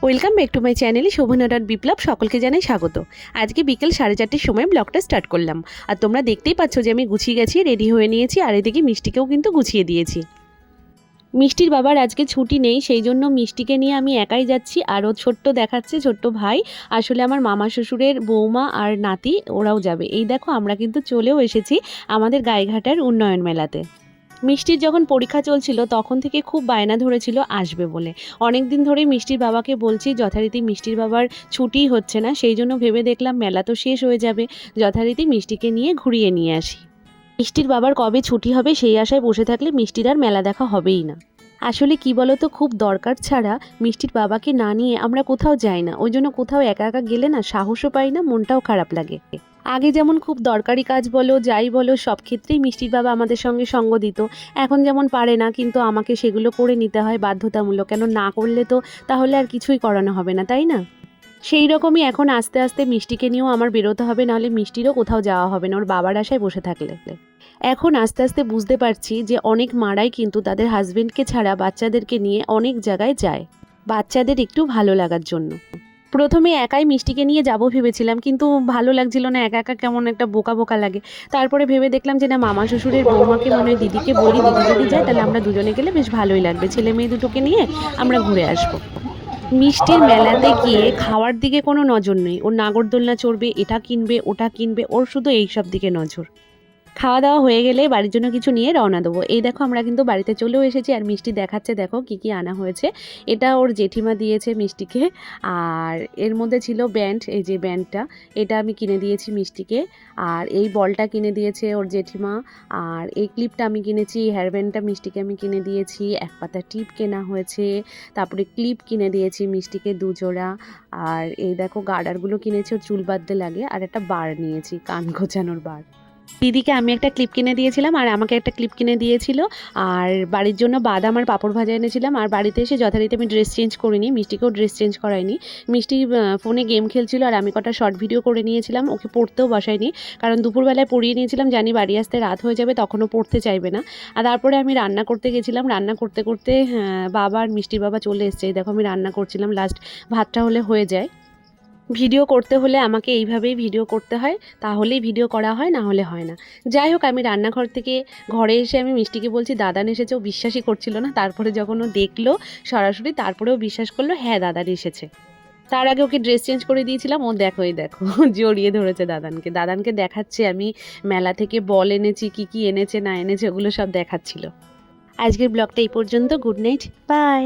Welcome back to my channel Shobhana dot Biplab. সকলকে জানাই স্বাগত। আজকে বিকেল 4:30টার সময় ব্লগটা স্টার্ট করলাম। আর তোমরা দেখতেই পাচ্ছ যে আমি গুছিয়ে গেছি, রেডি হয়ে নিয়েছি, আর এদিকে মিষ্টিকেও কিন্তু গুছিয়ে দিয়েছি। মিষ্টির বাবার আজকে ছুটি নেই, সেই জন্য মিষ্টিকে নিয়ে আমি একাই যাচ্ছি। আর ও ছোট্ট দেখাচ্ছে, ছোট্ট ভাই। আসলে আমার মামা শ্বশুরের বৌমা আর নাতি ওরাও যাবে। এই দেখো আমরা কিন্তু চলেও এসেছি আমাদের গাইঘাটার উন্নয়ন মেলাতে। মিষ্টির যখন পরীক্ষা চলছিল তখন থেকে খুব বায়না ধরেছিল আসবে বলে। অনেক দিন ধরেই মিষ্টির বাবাকে বলছি, যথারীতি মিষ্টির বাবার ছুটিই হচ্ছে না। সেই জন্য ভেবে দেখলাম মেলা তো শেষ হয়ে যাবে, যথারীতি মিষ্টিকে নিয়ে ঘুরিয়ে নিয়ে আসি। মিষ্টির বাবার কবে ছুটি হবে সেই আশায় বসে থাকলে মিষ্টির আর মেলা দেখা হবেই না। আসলে কি বলতো, খুব দরকার ছাড়া মিষ্টির বাবাকে না নিয়ে আমরা কোথাও যাই না। ওই জন্য কোথাও একা একা গেলে না সাহসও পাই না, মনটাও খারাপ লাগে। আগে যেমন খুব দরকারি কাজ বলো যাই বলো সব ক্ষেত্রেই মিষ্টির বাবা আমাদের সঙ্গে সঙ্গ দিত। এখন যেমন পারে না, কিন্তু আমাকে সেগুলো করে নিতে হয় বাধ্যতামূলক। কেন না করলে তো তাহলে আর কিছুই করানো হবে না, তাই না? সেই রকমই এখন আস্তে আস্তে মিষ্টিকে নিয়েও আমার বেরোতে হবে, নাহলে মিষ্টিরও কোথাও যাওয়া হবে না ওর বাবার আশায় বসে থাকলে। এখন আস্তে আস্তে বুঝতে পারছি যে অনেক মারাই কিন্তু তাদের হাজবেন্ডকে ছাড়া বাচ্চাদেরকে নিয়ে অনেক জায়গায় যায়, বাচ্চাদের একটু ভালো লাগার জন্য। প্রথমে একাই মিষ্টিকে নিয়ে যাব ভেবেছিলাম, কিন্তু ভালো লাগছিল না, একা একা কেমন একটা বোকা বোকা লাগে। তারপরে ভেবে দেখলাম যে না, মামা শ্বশুরের বৌমাকে মানে দিদিকে বলি, দিদি যদি যায় তাহলে আমরা দুজনে গেলে বেশ ভালোই লাগবে, ছেলে মেয়ে দুটোকে নিয়ে আমরা ঘুরে আসবো। মিষ্টির মেলাতে গিয়ে খাওয়ার দিকে কোনো নজর নেই, ওর নাগরদোলনা চড়বে, এটা কিনবে ওটা কিনবে, ওর শুধু এই সব দিকে নজর। খাওয়া দাওয়া হয়ে গেলে বাড়ির জন্য কিছু নিয়ে রওনা দেবো। এই দেখো আমরা কিন্তু বাড়িতে চলেও এসেছি, আর মিষ্টি দেখাচ্ছে দেখো কি কি আনা হয়েছে। এটা ওর জেঠিমা দিয়েছে মিষ্টিকে। আর এর মধ্যে ছিল ব্যান্ড, এই যে ব্যান্ডটা, এটা আমি কিনে দিয়েছি মিষ্টিকে। আর এই বলটা কিনে দিয়েছে ওর জেঠিমা। আর এই ক্লিপটা আমি কিনেছি, হেয়ার ব্যান্ডটা মিষ্টিকে আমি কিনে দিয়েছি। এক পাতা টিপ কেনা হয়েছে, তারপরে ক্লিপ কিনে দিয়েছি মিষ্টিকে 2 জোড়া। আর এই দেখো গার্ডারগুলো কিনেছি, ওর চুল বাঁধতে লাগে। আর একটা বার নিয়েছি, কান গোছানোর বার। দিদিকে আমি একটা ক্লিপ কিনে দিয়েছিলাম, আর আমাকে একটা ক্লিপ কিনে দিয়েছিল। আর বাড়ির জন্য বাদাম আর পাঁপড় ভাজা এনেছিলাম। আর বাড়িতে এসে যথারীতি আমি ড্রেস চেঞ্জ করিনি, মিষ্টিকেও ড্রেস চেঞ্জ করাইনি। মিষ্টি ফোনে গেম খেলছিল, আর আমি কটা শর্ট ভিডিও করে নিয়েছিলাম, ওকে পড়তেও বসাইনি। কারণ দুপুরবেলায় পড়িয়ে নিয়েছিলাম, জানি বাড়ি আসতে রাত হয়ে যাবে, তখনও পড়তে চাইবে না। আর তারপরে আমি রান্না করতে গেছিলাম, রান্না করতে করতে বাবা আর মিষ্টির বাবা চলে এসছে। দেখো আমি রান্না করছিলাম, লাস্ট ভাতটা হলে হয়ে যায়। ভিডিও করতে হলে আমাকে এইভাবেই ভিডিও করতে হয়, তাহলেই ভিডিও করা হয়, না হলে হয় না। যাই হোক, আমি রান্নাঘর থেকে ঘরে এসে আমি মিষ্টিকে বলছি দাদান এসেছে, ও বিশ্বাসই করছিল না। তারপরে যখন ও দেখলো সরাসরি, তারপরেও বিশ্বাস করলো হ্যাঁ দাদান এসেছে। তার আগে ওকে ড্রেস চেঞ্জ করে দিয়েছিলাম, ও দেখো এই দেখো জড়িয়ে ধরেছে দাদানকে। দাদানকে দেখাচ্ছে আমি মেলা থেকে বল এনেছি, কি কি এনেছে না এনেছে ওগুলো সব দেখাচ্ছিল। আজকের ব্লগটা এই পর্যন্ত। Good night, by.